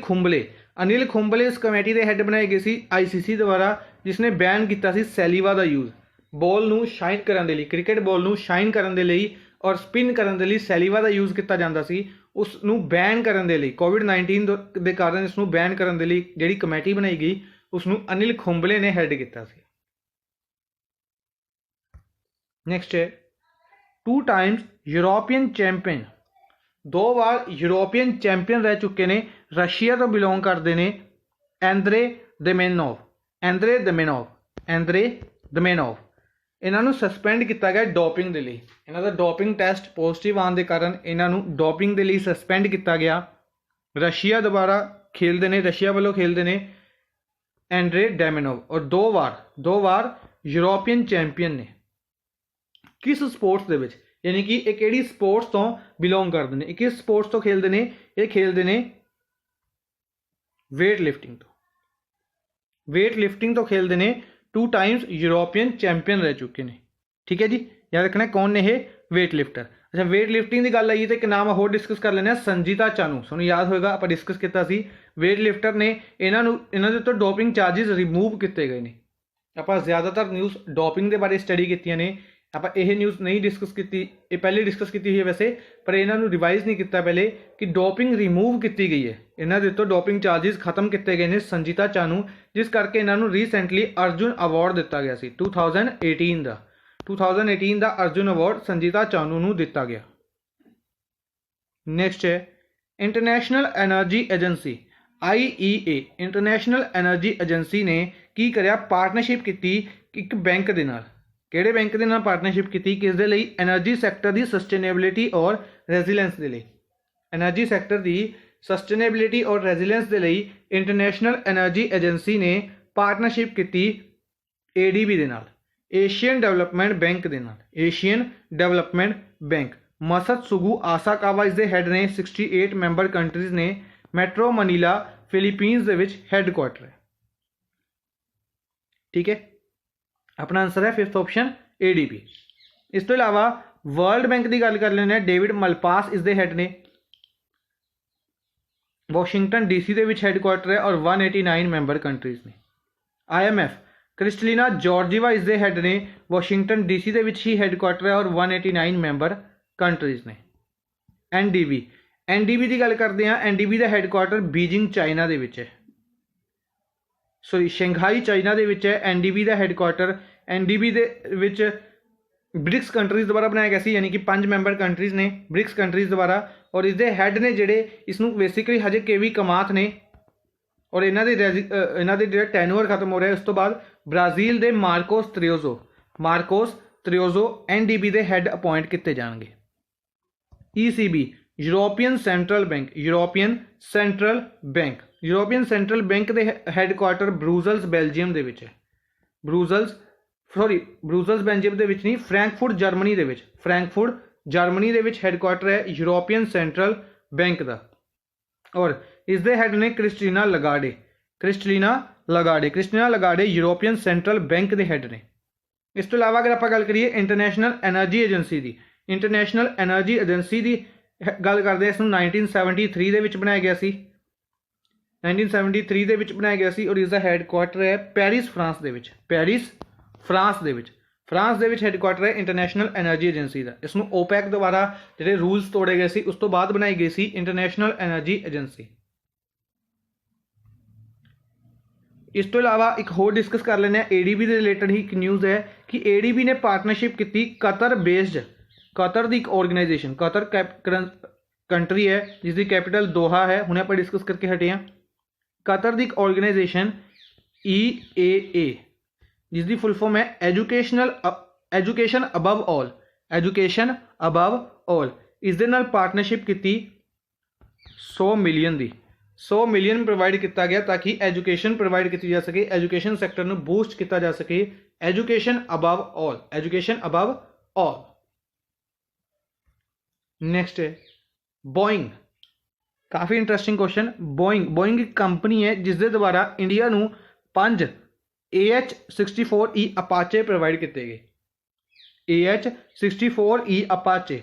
खुंबले इस कमेटी के हैड बनाए गए सी ICC द्वारा जिसने बैन किया सी सैलीवा का यूज़ बॉल नूं शाइन करने के लिए, क्रिकेट बॉल नूं शाइन करने के लिए और स्पिन करने के लिए सैलीवा का यूज़ किया जाता सी। उसनूं बैन करने के लिए कोविड-19 के कारण इसनूं बैन करने के लिए जिहड़ी कमेटी बनाई गई उसनूं अनिल खुंबले ने हैड किया सी। नैक्सट है 2 टाइम्स यूरोपियन चैंपियन, 2 बार यूरोपियन चैंपियन रह चुके हैं, रशिया तो बिलोंग करते हैं एंद्रे दमेनोव। ਇਹਨਾਂ ਨੂੰ ਸਸਪੈਂਡ ਕੀਤਾ ਗਿਆ ਡੋਪਿੰਗ ਦੇ ਲਈ। ਇਹਨਾਂ ਦਾ ਡੋਪਿੰਗ ਟੈਸਟ ਪੋਜ਼ਿਟਿਵ ਆਉਣ ਦੇ ਕਾਰਨ ਇਹਨਾਂ ਨੂੰ ਡੋਪਿੰਗ ਦੇ ਲਈ ਸਸਪੈਂਡ ਕੀਤਾ ਗਿਆ। ਰਸ਼ੀਆ ਦੁਆਰਾ ਖੇਲਦੇ ਨੇ, ਰਸ਼ੀਆ ਵੱਲੋਂ ਖੇਲਦੇ ਨੇ ਐਂਡਰੇ ਡੈਮਿਨੋਵ, ਔਰ ਦੋ ਵਾਰ ਯੂਰੋਪੀਅਨ ਚੈਂਪੀਅਨ ਨੇ। किस स्पोर्ट्स दे विच, यानी कि ये किहड़ी स्पोर्ट्स तो बिलोंग करते हैं, किस स्पोर्ट्स तो खेलते हैं, ये खेलते हैं वेट लिफ्टिंग तो खेलते हैं। 2 टाइम्स यूरोपियन चैंपियन रह चुके हैं। ठीक है जी, याद रखना कौन ने ये वेट लिफ्टर। अच्छा, वेट लिफ्टिंग की गल आई तो एक नाम होर डिस्कस कर लेने, संजीता चानू। तुहानूं याद होएगा आप डिस्कस किया सी, वेट लिफ्टर ने इन्हां दे तो डोपिंग चार्जिस रिमूव किए गए हैं। आप ज़्यादातर न्यूज़ डोपिंग के बारे स्टडी की ने, आप यह न्यूज़ नहीं डिस्कस की, ये पहले डिस्कस की हुई है वैसे, पर इन्होंने रिवाइज नहीं किया पहले कि डोपिंग रिमूव की गई है। इन्होंने तो डोपिंग चार्जिस खत्म किए गए हैं संजीता चानू, जिस करके इन्होंने रीसेंटली अर्जुन अवार्ड दिता गया सी 2018 का अर्जुन अवार्ड संजीता चानू नूं दिता गया। नेक्स्ट है international energy agency IEA। International energy agency ने की करिया, पार्टनरशिप की एक बैंक के नाल। किहड़े बैंक के नाल पार्टनरशिप की, किस दे लई, एनर्जी सैक्टर की सस्टेनेबिलिटी और रेजिलेंस के लिए। एनर्जी सैक्टर की सस्टेनेबिलिटी और रेजिलेंस के लिए इंटरनेशनल एनर्जी एजेंसी ने पार्टनरशिप की ADB दे नाल, एशियन डेवलपमेंट बैंक दे नाल। एशियन डेवलपमेंट बैंक, मसत्सुगु आसाकावा इस दे हेड ने। 68 मैंबर कंट्रीज़ ने। मैट्रो मनीला फिलीपीनस दे विच हैडक्वार्टर है। ठीक है, अपना आंसर है 5th ऑप्शन ADB। इस तो इलावा वर्ल्ड बैंक की गल कर लेने, डेविड मलपास इस दे हेड ने। वाशिंगटन DC के हैडक्वार्टर है और 189 मैंबर कंट्रीज़ ने। IMF, क्रिस्टलिना जॉर्जीवा इस दे हेड ने। वाशिंगटन DC के ही हैडक्वार्टर है और 189 मैंबर कंट्रीज़ ने। NDB की गल करते हैं, NDB का हैडक्वार्टर बीजिंग चाइना के है, सॉरी शंघाई चाइना के है NDB का हैडक्वार्टर। NDB के ब्रिक्स कंट्रीज़ द्वारा बनाया गया, यानी कि 5 मैंबर कंट्रीज़ ने ब्रिक्स कंट्रीज़ द्वारा, और इसके हैड ने जोड़े इसनों बेसिकली हजे केवी कमात ने, और इन्हों के जो टैनुअर खत्म हो रहा है। उस तो बाद ब्राज़ील के मार्कोस त्रियोजो NDB के हैड अपॉइंट किए जाएंगे। ECB, यूरोपियन सेंट्रल बैंक के हैडक्वार्टर ब्रुसल्स बेल्जियम के है। ब्रुसल्स बेल्जियम के नहीं, फ्रैंकफुर्ट जर्मनी के हैडक्वार्टर है यूरोपियन सेंट्रल बैंक का। और इसके हैड ने क्रिस्टीना लगाडे यूरोपियन सेंट्रल बैंक के हैड ने। इस तो इलावा अगर आप गल करिए इंटरनेशनल एनर्जी एजेंसी की, इंटरनेशनल एनर्जी एजेंसी की गल करते हैं, इसनूं 1973 के बनाया गया सी। 1973 के बनाया गया सी, और इसका हैडक्वार्टर है पेरिस फ्रांस के हैडक्वार्टर है इंटरनेशनल एनर्जी एजेंसी का। इसनूं OPEC द्वारा जो रूल्स तोड़े गए सी, उस तो बाद बनाई गई सी इंटरनेशनल एनर्जी एजेंसी। इस तो इलावा एक होर डिस्कस कर लेने, ADB के रिलेटेड ही एक न्यूज़ है कि ADB ने पार्टनरशिप की कतर की एक ऑर्गेनाइजेशन, कतर कंट्री है जिसकी कैपिटल दोहा है, हुणे आप डिस्कस करके हटे हैं। कतर की एक ऑर्गेनाइजेशन EAA, जिसकी फुल फॉर्म है एजुकेशन अबव ऑल। इस दे नाल पार्टनरशिप की 100 मिलियन प्रोवाइड किया गया, ताकि एजुकेशन प्रोवाइड की जा सके, एजुकेशन सैक्टर में बूस्ट किया जा सके। Education above all. नेक्स्ट है बोइंग, काफ़ी इंटरेस्टिंग क्वेश्चन। बोइंग एक कंपनी है जिसके द्वारा इंडिया नूं 5 AH-64E अपाचे प्रोवाइड किए गए। AH-64E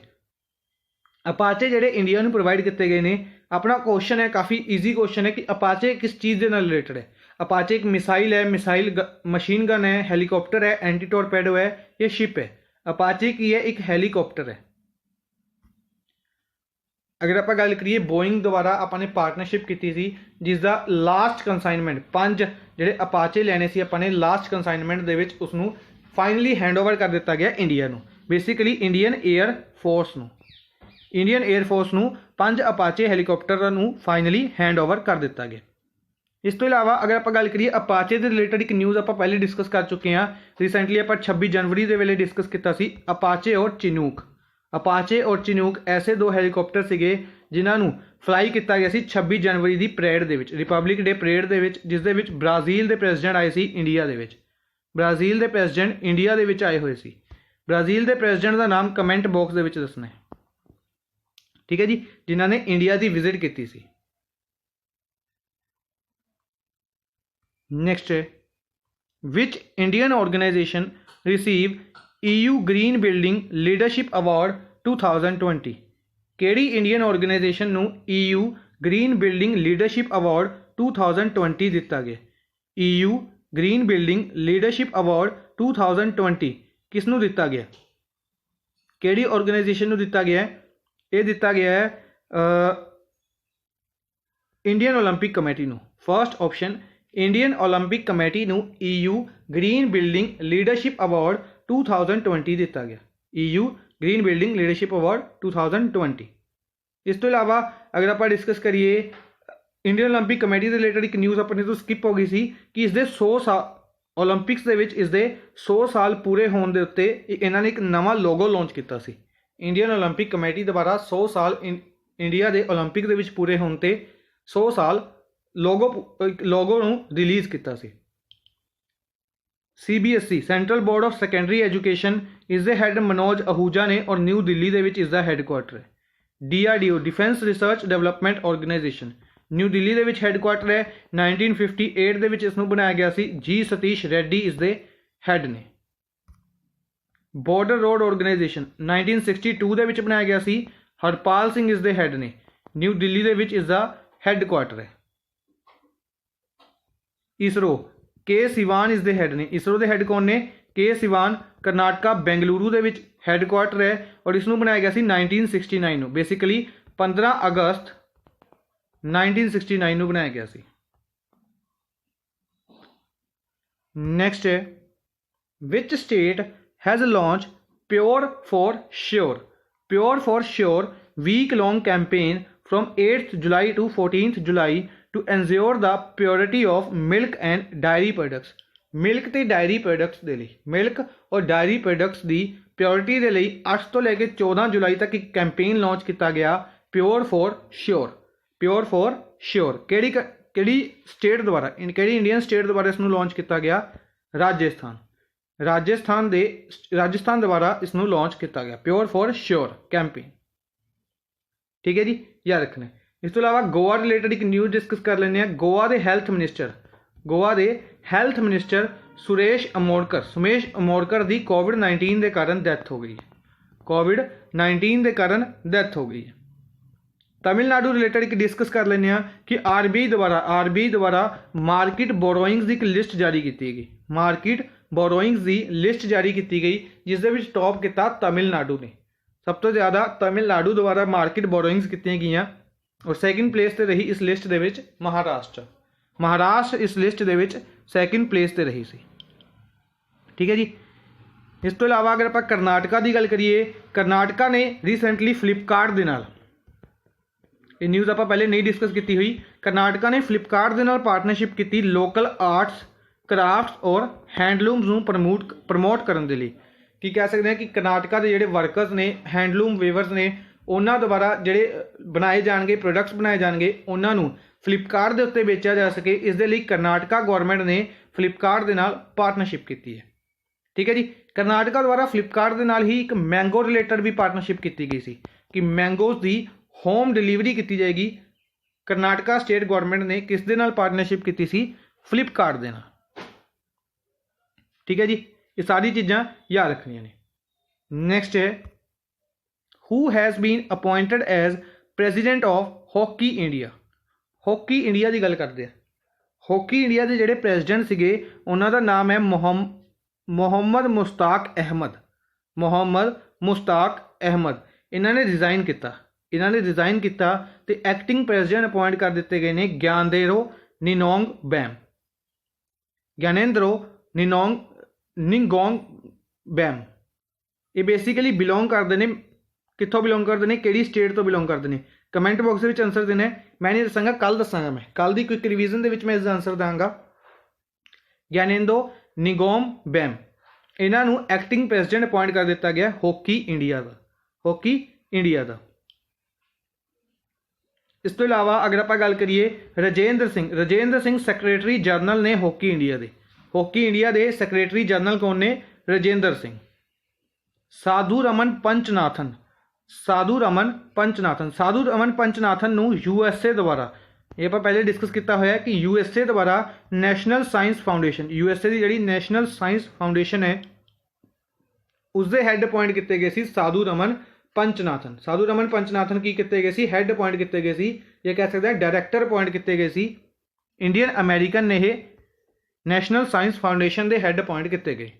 अपाचे जोड़े इंडिया नूं प्रोवाइड किए गए हैं। अपना क्वेश्चन है, काफ़ी ईजी क्वेश्चन है कि अपाचे किस चीज़ के नाल रिलेटेड है। अपाचे एक मिसाइल है, मशीन गन है, हैलीकॉप्टर है, एंटी टॉरपेडो है, ये शिप है। अपाचे की है, एक हैलीकॉप्टर है। अगर आप गल करिए बोइंग द्वारा आपने पार्टनरशिप की थी, जिसका लास्ट कंसाइनमेंट 5 जोड़े अपाचे लैने से अपने लास्ट कंसाइनमेंट के उसनों फाइनली हैंडओवर कर दिता गया इंडिया नूं, बेसिकली इंडियन एयरफोर्स नूं 5 अपाचे हैलीकॉप्टर नूं फाइनली हैंडओवर कर दिता गया। इस तो इलावा अगर आप गल करिए अपाचे के रिलेटेड एक न्यूज़ आप पहले डिस्कस कर चुके हैं, रिसेंटली आप 26 जनवरी के वेले डिस्कस किया सी अपाचे और चिनूक। अपाचे और चिनूक ऐसे दो हैलीकॉप्टर सीगे जिन्होंने फ्लाई किया गया 26 जनवरी की परेड के रिपब्लिक डे परेड के जिस दे विच ब्राज़ील के प्रेजिडेंट आए सी इंडिया के। ब्राज़ील के प्रेजिडेंट इंडिया के आए हुए सी। ब्राज़ील के प्रेजिडेंट का नाम कमेंट बॉक्स के दसना है, ठीक है जी, जिन्होंने इंडिया की विजिट की सी। नेक्स्ट है which Indian organisation receive EU green building leadership award 2020। केड़ी इंडियन ऑर्गेनाइजेशन नू EU green building leadership award 2020 दिता गया। EU green building leadership award 2020 किसनू दिता गया, केड़ी ऑर्गेनाइजेशन नू दिता गया है? ये दिता गया है इंडियन ओलंपिक कमेटी नू। First option Indian Olympic committee नू EU green building leadership award 2020 दिता गया। EU green building leadership award 2020। इस तो इलावा अगर आप डिस्कस करिए इंडियन ओलंपिक कमेटी से रिलेटेड एक न्यूज़ अपने तो स्किप हो गई सी कि इसके 100 साल ओलंपिक्स के इसके 100 साल पूरे होने के उत्ते इन्होंने एक नवा लोगो लॉन्च किया सी। इंडियन ओलंपिक कमेटी द्वारा 100 साल इंडिया के ओलंपिक के पूरे होने ते 100 साल लोगो रिलीज़ किया सी। CBSE central board of secondary education इसके हैड मनोज आहूजा ने और न्यू दिल्ली के इसका हैडकुआटर है। DRDO defence research development organisation new Delhi के हैडकुआटर है। 1958 के इसनूं बनाया गया सी। G सतीश रेड्डी इसके हैड ने। बॉर्डर रोड ऑर्गेनाइजेशन 1962 के बनाया गया सी। हरपाल सिंह इसके हैड ने। न्यू दिल्ली के इसका हैडकुआटर है। इसरो के सिवान इसके हैड ने। इसरो के हैड कौन ने? के सिवान कर्नाटका बेंगलुरु के हैडकुआटर है और इसनूं बनाया गया सी 1969 नूं। बेसिकली 15 अगस्त 1969 नूं बनाया गया सी। नेक्स्ट है which state has launch pure for sure. Pure for sure week long campaign from 8th July to 14th July to ensure the purity of milk and dairy products. Milk ते dairy products के लिए milk और diary products की purity के लिए 8 तो लैके 14 जुलाई तक एक कैंपेन लॉन्च किया गया pure for sure. Pure for sure केड़ी स्टेट द्वारा केड़ी इंडियन स्टेट द्वारा इसनूं लॉन्च किया गया? राजस्थान। राजस्थान द्वारा इसनूं लॉन्च किया गया प्योर फॉर श्योर कैंपेन, ठीक है जी, याद रखना है। इस तो इलावा गोवा रिलेटेड एक न्यूज़ डिस्कस कर लेने। गोवा के हैल्थ मिनिस्टर सुमेश अमोड़कर की कोविड-19 के कारण डैथ हो गई है। कोविड-19 के कारण डैथ हो गई है। तमिलनाडु रिलेटेड एक डिस्कस कर लेने कि RBI द्वारा मार्केट बोरोइंग्स की एक लिस्ट जारी की गई। मार्केट बोरोइंग्स की लिस्ट जारी की गई जिस टॉप किया तमिलनाडु ने। सब तो ज़्यादा तमिलनाडु द्वारा मार्केट बोरोइंग्स की गई और सैकेंड प्लेस पर रही इस लिस्ट के महाराष्ट्र इस लिस्ट के सैकेंड प्लेस पर रही सी, ठीक है जी। इस तो इलावा अगर आप कर्नाटका की गल करिए, कर्नाटका ने रिसेंटली फ्लिपकार्ट के नाल ये न्यूज़ आप पहले नहीं डिस्कस की हुई। कर्नाटका ने फ्लिपकार्ट के नाल पार्टनरशिप की लोकल आर्ट्स क्राफ्ट्स और हैंडलूम्स नूं प्रमोट करने के लिए। की कह सकते हैं कि कर्नाटका के जोड़े वर्कर्स ने हैंडलूम वेवर्स ने उन्होंने द्वारा जोड़े बनाए जाएंगे प्रोडक्ट्स बनाए जाएंगे उन्होंने फ्लिपकार्ट के उत्ते बेचा जा सके, इसके लिए कर्नाटका गौरमेंट ने फ्लिपकार्ट के नाल पार्टनरशिप की है, ठीक है जी। कर्नाटका द्वारा फ्लिपकार्ट के नाल ही एक मैंगो रिलेटेड भी पार्टनरशिप की गई सी कि मैंगोज की होम डिलीवरी की जाएगी। कर्नाटका स्टेट गौरमेंट ने किस दे नाल पार्टनरशिप की सी? फ्लिपकार्ट के नाल, ठीक है जी। ये सारी चीज़ां याद रखनियां ने। नेक्स्ट है who has been appointed as president of hockey India. Hockey India की गल करते हैं। हॉकी इंडिया के जोड़े प्रेजिडेंट सीगे उन्हों का नाम है मोहम्मद मुश्ताक अहमद। इन्होंने रिजाइन किया तो एक्टिंग प्रेजिडेंट अपॉइंट कर दिते गए ने ज्ञानेंद्रो निंगोंग बैम। ये बेसिकली बिलोंग करते हैं कितों बिलोंग करते हैं, किहड़ी स्टेट तो बिलोंग करते हैं? कमेंट बॉक्स में आंसर देना है, मैं नहीं दसांगा, कल दसांगा। मैं कल की क्विक रिवीजन के मैं इसका आंसर दांगा। ज्ञानेंदो निगोम बैम, इन्हों एक्टिंग प्रेजिडेंट अपॉइंट कर दिता गया हॉकी इंडिया का, हॉकी इंडिया का। इस तो इलावा अगर आप गल करिए राजेंद्र सिंह सैक्रटरी जनरल ने हॉकी इंडिया के, हॉकी इंडिया के सैक्रटरी जनरल कौन ने? राजेंद्र सिंह। साधु रमन पंचनाथन, साधु रमन पंचनाथन नूं यूएसए द्वारा, ये आप पहले डिस्कस किया होया कि यूएसए द्वारा नैशनल साइंस फाउंडेशन, यूएसए की जी नैशनल साइंस फाउंडेशन है उसके हैड अपॉइंट किए गए सी साधु रमन पंचनाथन। साधु रमन पंचनाथन की किए गए सी? हैड अपॉइंट किए गए सी, ये कह सकते हैं डायरैक्टर अपॉइंट किए गए सी। इंडियन अमेरिकन ने ये नैशनल साइंस फाउंडेशन के हैड अपॉइंट किए गए।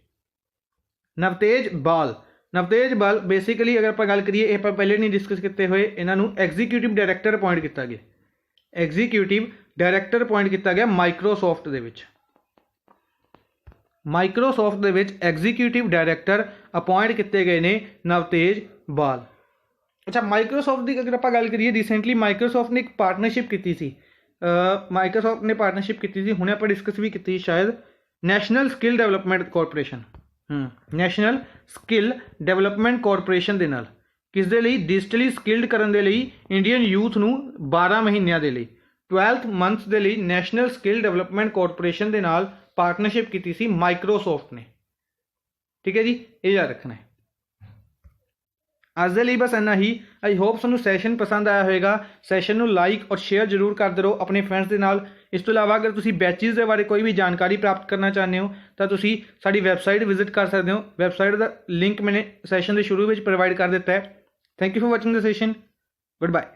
नवतेज बाल बेसिकली अगर आप गल करिए, ये पहले नहीं डिस्कस किए हुए, इन्हों एग्जीक्यूटिव डायरैक्टर अपॉइंट किया गया, एग्जीक्यूटिव डायरैक्टर अपॉइंट किया गया माइक्रोसॉफ्ट दे विच। माइक्रोसॉफ्ट दे विच एग्जीक्यूटिव डायरैक्टर अपॉइंट किए गए ने नवतेज बाल। अच्छा, माइक्रोसॉफ्ट की अगर आप गल करिए, रिसेंटली माइक्रोसॉफ्ट ने एक पार्टनरशिप की थी, माइक्रोसॉफ्ट ने पार्टनरशिप की थी, हुणे आप डिस्कस भी की शायद, national skill development corporation, national skill development corporation के नाल किस दे लई? डिजिटली स्किल्ड करन दे लई इंडियन यूथ नूं 12 महीनों के लिए 12 मंथ्स के लिए नैशनल स्किल डेवलपमेंट कॉरपोरेशन के नाल पार्टनरशिप की थी माइक्रोसॉफ्ट ने। ठीक है जी, ये याद रखना है। अज के लिए बस इन्ना ही। आई होप तुहानूं सैशन पसंद आया होगा। सैशन नूं लाइक और शेयर जरूर करते रहो अपने फ्रेंड्स के नाल। इस तो इलावा अगर तुसीं बैचिज़ के बारे कोई भी जानकारी प्राप्त करना चाहते हो तो तुसीं साडी वैबसाइट विजिट कर सकते हो। वैबसाइट का लिंक मैंने सैशन के शुरू में प्रोवाइड कर दिता है। Thank you for watching the session. Good bye.